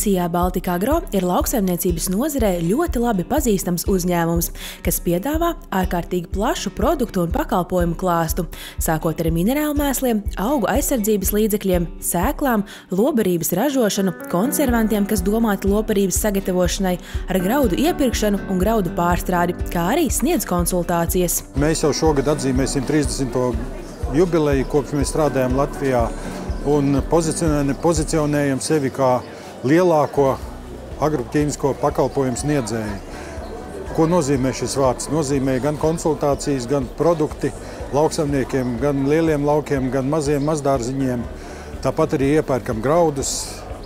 SIA Baltika Agro ir lauksaimniecības nozarē ļoti labi pazīstams uzņēmums, kas piedāvā ārkārtīgi plašu produktu un pakalpojumu klāstu, sākot ar minerālmēsliem, augu aizsardzības līdzekļiem, sēklām, lobarības ražošanu, konservantiem, kas domāti lobarības sagatavošanai, ar graudu iepirkšanu un graudu pārstrādi, kā arī sniedz konsultācijas. Mēs jau šogad atzīmēsim 30. jubileju, kopš mēs strādājam Latvijā, un pozicionējam sevi kā lielāko agroķīmisko pakalpojumu sniedzēju. Ko nozīmē šis vārds? Nozīmē gan konsultācijas, gan produkti lauksaimniekiem, gan lieliem laukiem, gan maziem mazdārziņiem. Tāpat arī iepērkam graudus.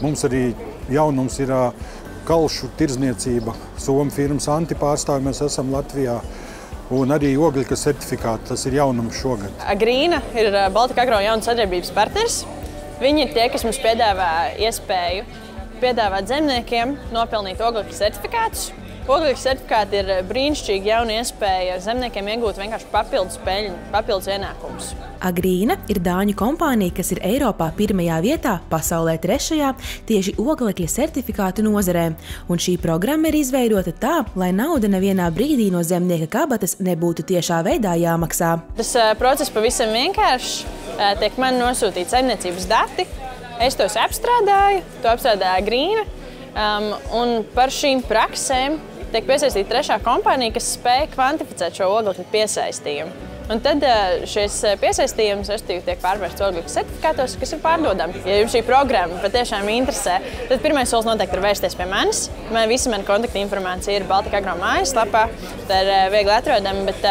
Mums arī jaunums ir kalšu tirdzniecība. Somu firmas Anti pārstāvi mēs esam Latvijā. Un arī ogļu certifikāti, tas ir jaunums šogad. Agrīna ir Baltika Agro jauns sadarbības partners. Viņi ir tie, kas mums piedāvā iespēju piedāvāt zemniekiem nopelnīt ogļu certifikātus. Ogļu certifikāti ir brīnišķīgi jauna iespēja zemniekiem iegūt vienkārši papildus peļņu, papildus ienākumus. Agrīna ir dāņu kompānija, kas ir Eiropā 1. vietā, pasaulē 3. tieši oglekļa certifikātu nozarē. Un šī programma ir izveidota tā, lai nauda nevienā brīdī no zemnieka kabatas nebūtu tiešā veidā jāmaksā. Tas process pavisam vienkāršs. Tiek man nosūtīti saimniecības dati, es tos apstrādāju, to apstrādāja Agrīna, un par šīm praksēm tiek piesaistīta trešā kompānija, kas spēj kvantificēt šo oglekļa piesaistījumu. Un tad šis piesaistījums tiek pārvērsts oglekļa certifikātos, kas ir pārdodami. Ja jums šī programma patiešām interesē, tad pirmais solis noteikti ir vērsties pie manis. Visa mana kontakta informācija ir Baltika Agro mājaslapā, tā ir viegli atrodama, bet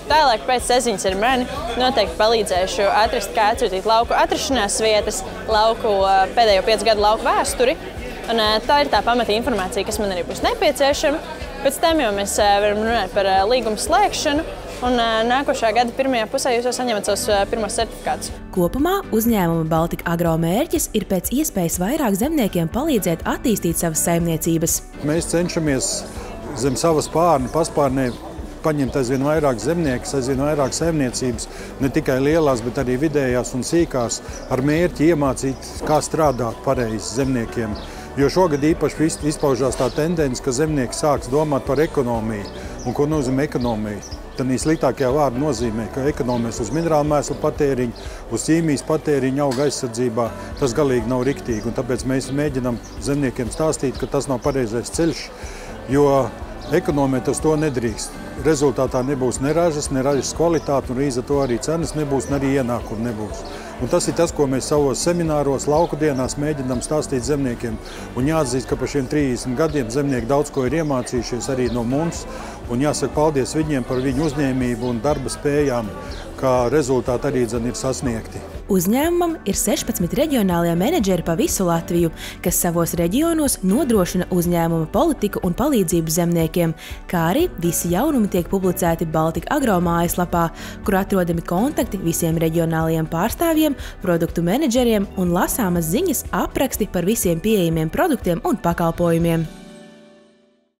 tālāk pēc saziņas ar mani noteikti palīdzēšu atrast, kā atsūtīt lauku atrašanās vietas, lauku pēdējo 5 gadu lauku vēsturi. Un tā ir tā pamata informācija, kas man arī būs nepieciešama. Pēc tam jau mēs varam runāt par līgumu slēgšanu, un nākošā gada pirmajā pusē jūs jau saņemat savus pirmos certifikātus. Kopumā uzņēmuma Baltika Agro mērķis ir pēc iespējas vairāk zemniekiem palīdzēt attīstīt savas saimniecības. Mēs cenšamies zem savas paspārnē paņemt aizvien vairāk zemniekus, aizvien vairāk saimniecības, ne tikai lielās, bet arī vidējās un sīkās, ar mērķi iemācīt, kā strādāt pareizi zemniekiem. Jo šogad īpaši izpaužās tā tendence, ka zemnieki sāks domāt par ekonomiju. Un ko nozīmē ekonomija? Tad sliktākajā vārda nozīmē, ka ekonomijas uz minerālmēslu patēriņu, uz ķīmijas patēriņu, auga aizsardzībā, tas galīgi nav riktīgi. Un tāpēc mēs mēģinām zemniekiem stāstīt, ka tas nav pareizais ceļš, jo ekonomēt uz to nedrīkst. Rezultātā nebūs ne ražas kvalitāte, un līdz ar to arī cenas nebūs, un arī ienākumi nebūs. Un tas ir tas, ko mēs savos semināros, lauku dienās mēģinām stāstīt zemniekiem. Un jāatzīst, ka par šiem 30 gadiem zemnieki daudz ko ir iemācījušies arī no mums. Un jāsaka paldies viņiem par viņu uzņēmību un darba spējām, kā rezultāti arī ir sasniegti. Uzņēmumam ir 16 reģionālie menedžeri pa visu Latviju, kas savos reģionos nodrošina uzņēmuma politiku un palīdzību zemniekiem, kā arī visi jaunumi tiek publicēti Baltika Agro mājaslapā, kur atrodami kontakti visiem reģionālajiem pārstāvjiem, produktu menedžeriem un lasāmas ziņas apraksti par visiem pieejamiem produktiem un pakalpojumiem.